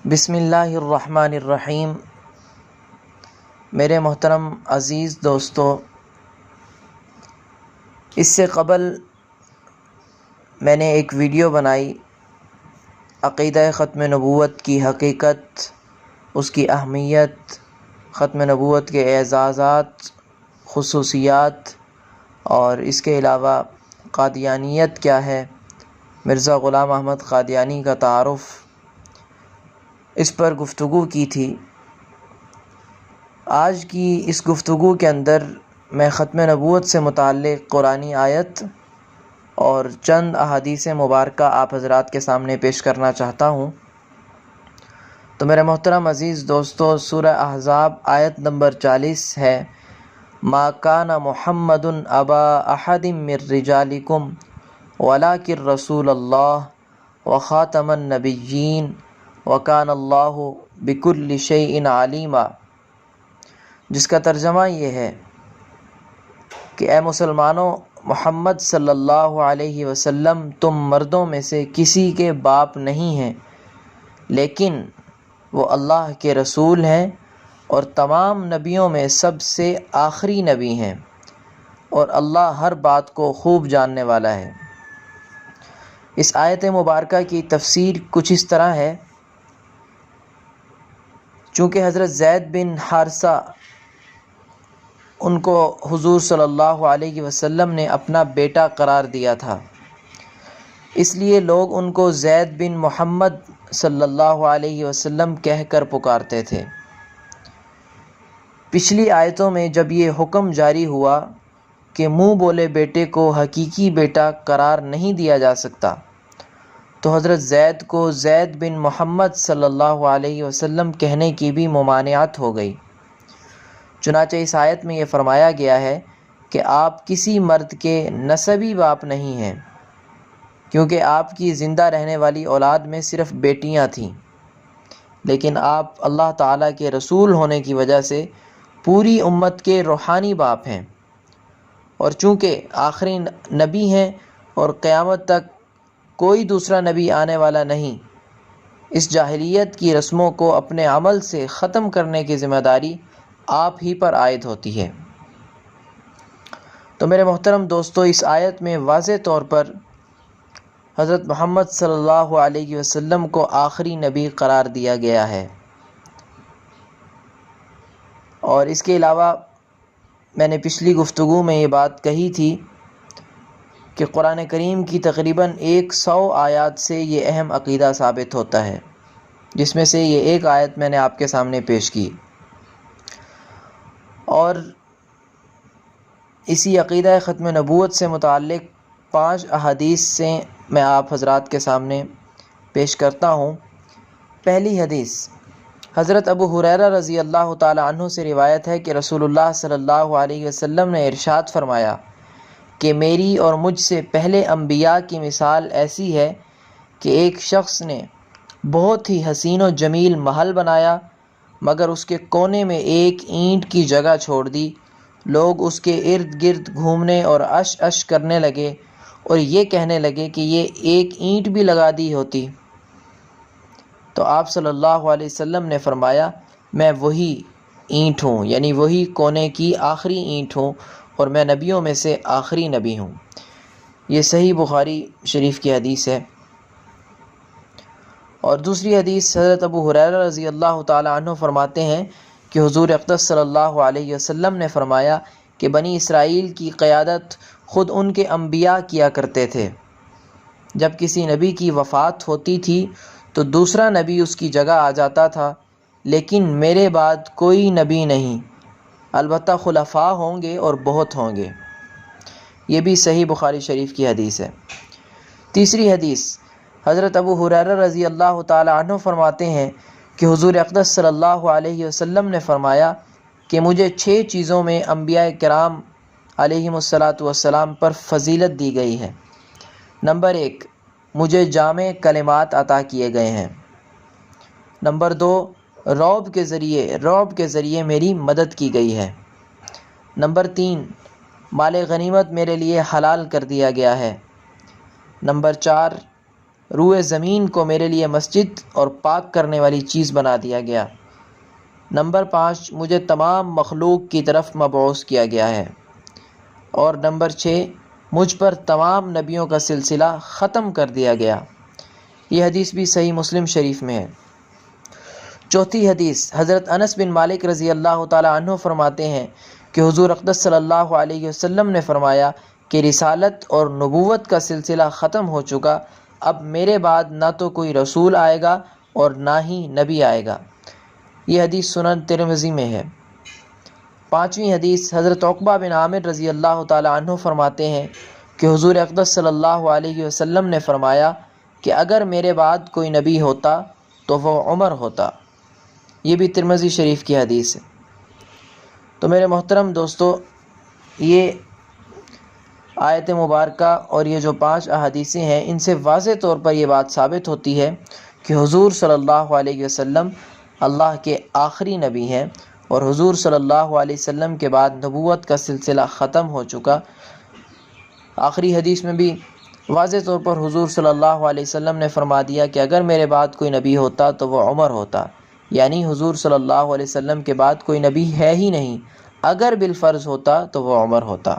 بسم اللہ الرحمن الرحیم۔ میرے محترم عزیز دوستو، اس سے قبل میں نے ایک ویڈیو بنائی عقیدہ ختم نبوت کی حقیقت، اس کی اہمیت، ختم نبوت کے اعزازات، خصوصیات اور اس کے علاوہ قادیانیت کیا ہے، مرزا غلام احمد قادیانی کا تعارف، اس پر گفتگو کی تھی۔ آج کی اس گفتگو کے اندر میں ختم نبوت سے متعلق قرآنی آیت اور چند احادیث مبارکہ آپ حضرات کے سامنے پیش کرنا چاہتا ہوں۔ تو میرے محترم عزیز دوستو، سورہ احزاب آیت نمبر 40 ہے، ما کان محمد ابا احد من رجالکم ولکن رسول اللہ وخاتم النبیین وکان اللہ بکل شیء علیما، جس کا ترجمہ یہ ہے کہ اے مسلمانوں، محمد صلی اللہ علیہ وسلم تم مردوں میں سے کسی کے باپ نہیں ہیں، لیکن وہ اللہ کے رسول ہیں اور تمام نبیوں میں سب سے آخری نبی ہیں، اور اللہ ہر بات کو خوب جاننے والا ہے۔ اس آیت مبارکہ کی تفسیر کچھ اس طرح ہے، چونکہ حضرت زید بن حارثہ ان کو حضور صلی اللہ علیہ وسلم نے اپنا بیٹا قرار دیا تھا، اس لیے لوگ ان کو زید بن محمد صلی اللہ علیہ وسلم کہہ کر پکارتے تھے۔ پچھلی آیتوں میں جب یہ حکم جاری ہوا کہ منہ بولے بیٹے کو حقیقی بیٹا قرار نہیں دیا جا سکتا، تو حضرت زید کو زید بن محمد صلی اللہ علیہ وسلم کہنے کی بھی ممانعت ہو گئی۔ چنانچہ اس آیت میں یہ فرمایا گیا ہے کہ آپ کسی مرد کے نسبی باپ نہیں ہیں، کیونکہ آپ کی زندہ رہنے والی اولاد میں صرف بیٹیاں تھیں، لیکن آپ اللہ تعالیٰ کے رسول ہونے کی وجہ سے پوری امت کے روحانی باپ ہیں، اور چونکہ آخری نبی ہیں اور قیامت تک کوئی دوسرا نبی آنے والا نہیں، اس جاہلیت کی رسموں کو اپنے عمل سے ختم کرنے کی ذمہ داری آپ ہی پر عائد ہوتی ہے۔ تو میرے محترم دوستو، اس آیت میں واضح طور پر حضرت محمد صلی اللہ علیہ وسلم کو آخری نبی قرار دیا گیا ہے، اور اس کے علاوہ میں نے پچھلی گفتگو میں یہ بات کہی تھی کہ قرآن کریم کی تقریباً 100 آیات سے یہ اہم عقیدہ ثابت ہوتا ہے، جس میں سے یہ ایک آیت میں نے آپ کے سامنے پیش کی، اور اسی عقیدہ ختم نبوت سے متعلق 5 احادیث سے میں آپ حضرات کے سامنے پیش کرتا ہوں۔ پہلی حدیث حضرت ابو ہریرہ رضی اللہ تعالی عنہ سے روایت ہے کہ رسول اللہ صلی اللہ علیہ وسلم نے ارشاد فرمایا کہ میری اور مجھ سے پہلے انبیاء کی مثال ایسی ہے کہ ایک شخص نے بہت ہی حسین و جمیل محل بنایا، مگر اس کے کونے میں ایک اینٹ کی جگہ چھوڑ دی۔ لوگ اس کے ارد گرد گھومنے اور اش اش کرنے لگے اور یہ کہنے لگے کہ یہ ایک اینٹ بھی لگا دی ہوتی۔ تو آپ صلی اللہ علیہ وسلم نے فرمایا، میں وہی اینٹ ہوں، یعنی وہی کونے کی آخری اینٹ ہوں، اور میں نبیوں میں سے آخری نبی ہوں۔ یہ صحیح بخاری شریف کی حدیث ہے۔ اور دوسری حدیث حضرت ابو ہریرہ رضی اللہ تعالی عنہ فرماتے ہیں کہ حضور اقدس صلی اللہ علیہ وسلم نے فرمایا کہ بنی اسرائیل کی قیادت خود ان کے انبیاء کیا کرتے تھے۔ جب کسی نبی کی وفات ہوتی تھی تو دوسرا نبی اس کی جگہ آ جاتا تھا، لیکن میرے بعد کوئی نبی نہیں، البتہ خلفاء ہوں گے اور بہت ہوں گے۔ یہ بھی صحیح بخاری شریف کی حدیث ہے۔ تیسری حدیث حضرت ابو ہریرہ رضی اللہ تعالی عنہ فرماتے ہیں کہ حضور اقدس صلی اللہ علیہ وسلم نے فرمایا کہ مجھے 6 چیزوں میں انبیاء کرام علیہم السلام پر فضیلت دی گئی ہے۔ نمبر 1، مجھے جامع کلمات عطا کیے گئے ہیں۔ نمبر 2، رعب کے ذریعے میری مدد کی گئی ہے۔ نمبر 3، مال غنیمت میرے لیے حلال کر دیا گیا ہے۔ نمبر 4، روئے زمین کو میرے لیے مسجد اور پاک کرنے والی چیز بنا دیا گیا۔ نمبر 5، مجھے تمام مخلوق کی طرف مبعوث کیا گیا ہے۔ اور نمبر 6، مجھ پر تمام نبیوں کا سلسلہ ختم کر دیا گیا۔ یہ حدیث بھی صحیح مسلم شریف میں ہے۔ چوتھی حدیث، حضرت انس بن مالک رضی اللہ تعالی عنہ فرماتے ہیں کہ حضور اقدس صلی اللہ علیہ وسلم نے فرمایا کہ رسالت اور نبوت کا سلسلہ ختم ہو چکا، اب میرے بعد نہ تو کوئی رسول آئے گا اور نہ ہی نبی آئے گا۔ یہ حدیث سنن ترمذی میں ہے۔ پانچویں حدیث، حضرت عقبہ بن عامر رضی اللہ تعالی عنہ فرماتے ہیں کہ حضور اقدس صلی اللہ علیہ وسلم نے فرمایا کہ اگر میرے بعد کوئی نبی ہوتا تو وہ عمر ہوتا۔ یہ بھی ترمذی شریف کی حدیث ہے۔ تو میرے محترم دوستو، یہ آیت مبارکہ اور یہ جو 5 احادیثیں ہیں، ان سے واضح طور پر یہ بات ثابت ہوتی ہے کہ حضور صلی اللہ علیہ وسلم اللہ کے آخری نبی ہیں، اور حضور صلی اللہ علیہ وسلم کے بعد نبوت کا سلسلہ ختم ہو چکا۔ آخری حدیث میں بھی واضح طور پر حضور صلی اللہ علیہ وسلم نے فرما دیا کہ اگر میرے بعد کوئی نبی ہوتا تو وہ عمر ہوتا، یعنی حضور صلی اللہ علیہ وسلم کے بعد کوئی نبی ہے ہی نہیں، اگر بالفرض ہوتا تو وہ عمر ہوتا۔